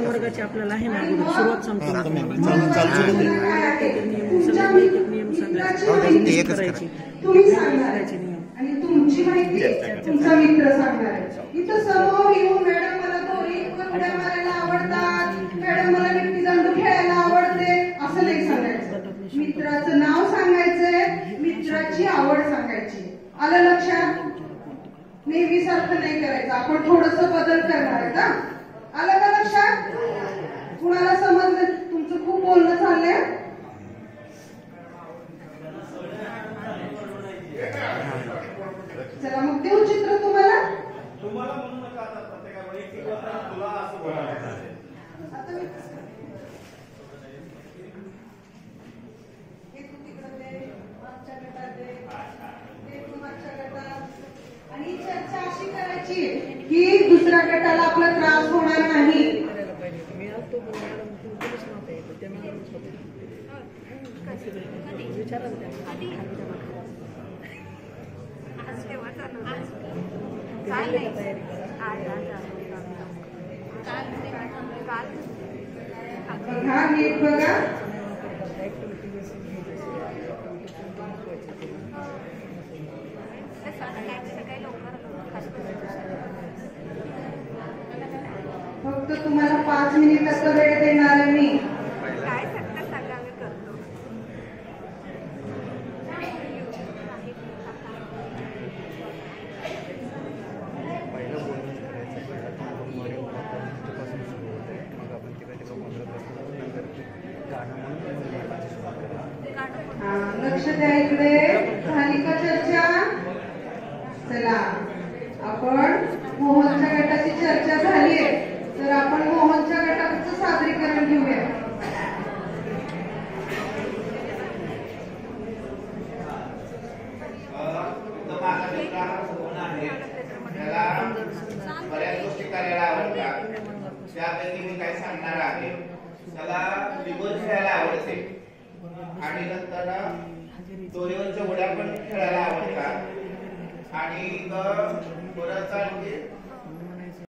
वर्गाची आपल्याला आहे ना सुरुवात संपतो नियम करायची आणि तुमची माहिती तुमचा मित्र सांगणार आहे. इथं समोर येऊन मॅडम मला दोरी उड्या मारायला आवडतात, मॅडम मला विट्टी दांडू खेळायला आवडते असं नाही सांगायचं. मित्राचं नाव सांगायचंय, मित्राची आवड सांगायची. आलं लक्षात? नेहमी सारखं नाही करायचं, आपण थोडस बदल करणार आहे का? आलं का लक्षात? कुणाला समजलं? तुमचं खूप बोलणं झालंय. चला मग देऊ चित्र तुम्हाला. आणि चर्चा अशी करायची की दुसऱ्या गटाला आपला त्रास होणार नाही. बघा नीट बघा. फक्त तुम्हाला 5 मिनिटाचा वेळ देणार आहे मी. लक्ष द्या इकडे. झाली का चर्चा? चला आपण मोहनच्या गटाची चर्चा झालीये तर आपण मोहनच्या गटाचं सादरीकरण घेऊया. बऱ्याच गोष्टी करायला आवडतात, त्यापैकी मी काय सांगणार आहे. त्याला लिंगोर खेळायला आवडते आणि नंतर दोरीवरच्या उड्या पण खेळायला आवडतात आणि परत